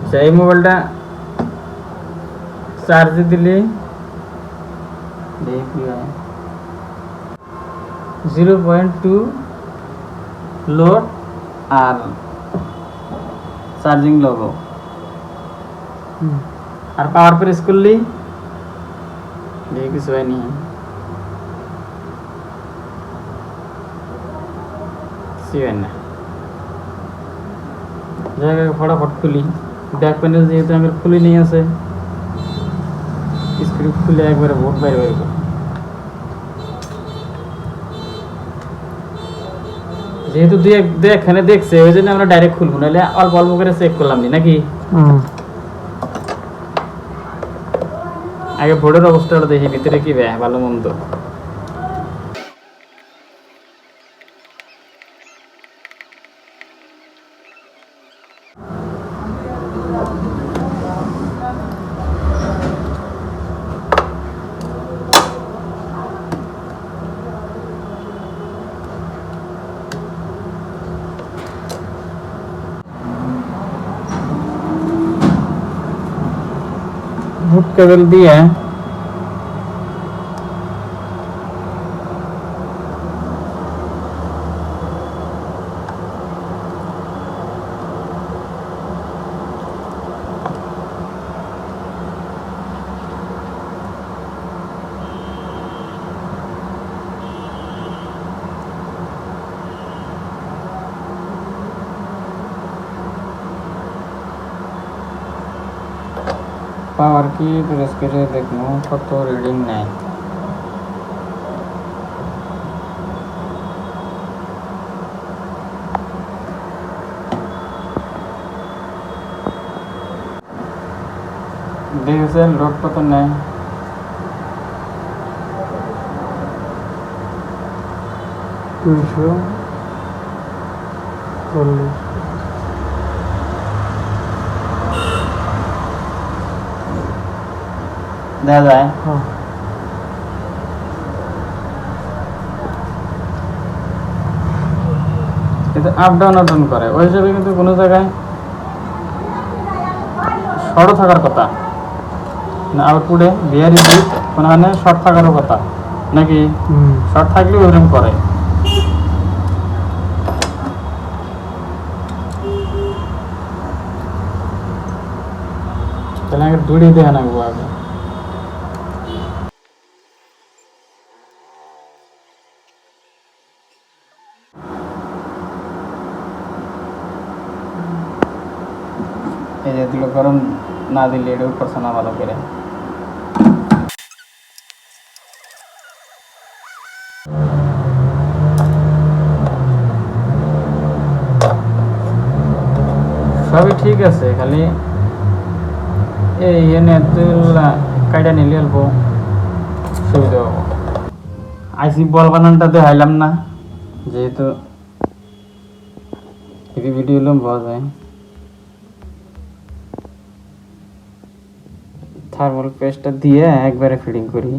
সেই মোবাইলটা চার্জে দিলে 0.2 লোড আর চার্জিং লোগো আর পাওয়ার প্রেস করলেই দেখি কিছু হয়নি। না জায়গায় ফটাফট খুলি, ব্যাক প্যানেল যেহেতু আমার খুলে নিয়ে আছে, স্ক্রিউ খুলে একবারে বোর্ড বাইরে বাইরে করি। যেহেতু দুই একখানে দেখছে ওই জন্য আমরা ডাইরেক্ট খুলবো, নাহলে অল্প অল্প করে চেক করলাম নাকি। আগে বোর্ডের অবস্থাটা দেখি ভিতরে কি ভালো মন্দ। বুট কেবল দিয়ে পাওয়ার কি প্রেস করে দেখবো কত রিডিং নেয়। দেখেছেন লোড কত নেয়। দেখা যায় কিন্তু আপ ডাউন করে, ওই হিসাবে কিন্তু কোনো জায়গায় শর্ট থাকার কথা না, আউটপুটে ভিআরই কোনোখানে শর্ট থাকারও কথা নাকি। শর্ট থাকলেও ওরকম করে। তাহলে আগে দূরে দেখে নাকবো আগে। এই যে দিল গরম না দিলে এটা করছে না ভালো করে। সবই ঠিক আছে, খালি এই এনে কাইটা নিলে অল্প সুবিধা হবো। আইসি বল বানানটা দেখাইলাম না, যেহেতু ভিডিও পাওয়া যায়। থার্মাল পেস্টটা দিয়ে একবারে ফিটিং করি।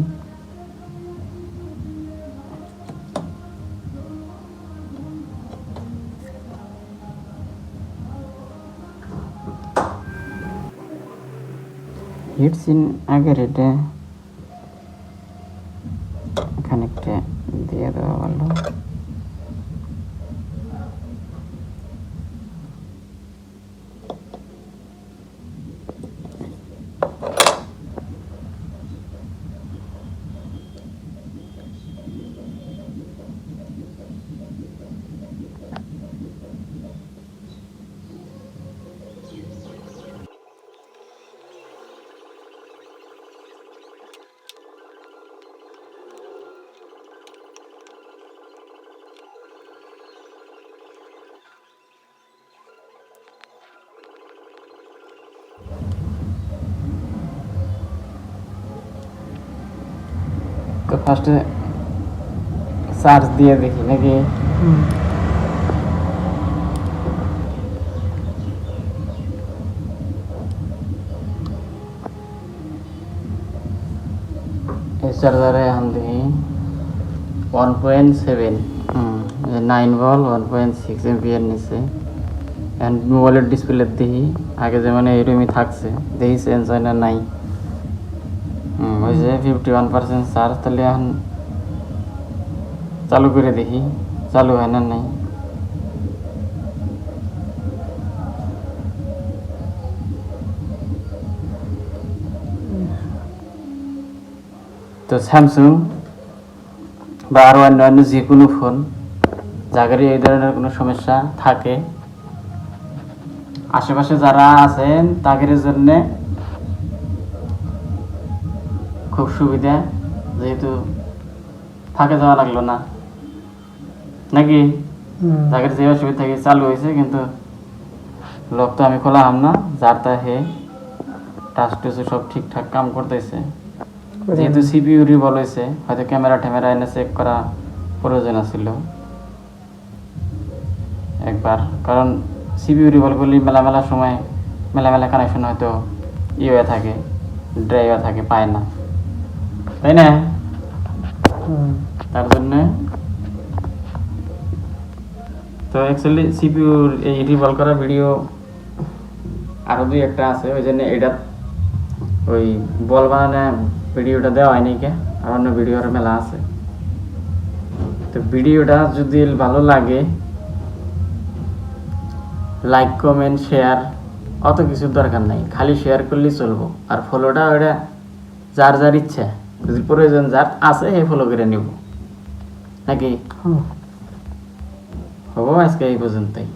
হিট সিন আগের এটা খানিকটা দিয়ে দেওয়া ভালো। তো ফার্স্টে চার্জ দিয়ে দেখি নাকি। এই চার্জারে এখন দেখি 1.7 9 ভোল্ট 1.6 এম্পিয়ার নিচে এখন মোবাইলের ডিসপ্লে দেখি আগে যেমন এইরকমই থাকছে, দেখি চেঞ্জ হয় না নাই। ওই যে 51% চার্জ, তাহলে এখন চালু করে দেখি চালু হয় না নাই। তো স্যামসাং বা আরও অন্যান্য যে কোনো ফোন যাদের এই ধরনের কোনো সমস্যা থাকে, আশেপাশে যারা আছেন তাদের জন্যে খুব সুবিধা, যেহেতু ফাঁকে যাওয়া লাগলো না নাকি। যাদের যে অসুবিধা থাকে চালু হয়েছে, কিন্তু লক তো আমি খোলা হাম না, যার তা হে টাচ টুচু সব ঠিকঠাক কাম করতেছে। যেহেতু সিপিইউ রিভলভ হয়েছে, হয়তো ক্যামেরা ট্যামেরা এনে চেক করা প্রয়োজন ছিল একবার, কারণ সিপিইউ রিভলভ করলে মেলা সময় মেলা কানেকশন হয়তো হয়ে থাকে, ড্রাই হয়ে থাকে, পায় না, তাই না? তার জন্যে তো অ্যাকচুয়ালি সিপিইউর এই রিভলভ করা ভিডিও আরও দুই একটা আছে, ওই জন্য এটা ওই বল বানানো ভিডিওটা দেওয়া হয়নি কে, আর অন্য ভিডিওর মেলা আছে। তো ভিডিওটা যদি ভালো লাগে, লাইক কমেন্ট শেয়ার অত কিছুর দরকার নাই, খালি শেয়ার করলেই চলবো। আর ফলোটা ওটা যার যার ইচ্ছা, যদি প্রয়োজন যার আছে এই ফলো করে নিব নাকি। হবো আজকে এই পর্যন্তই।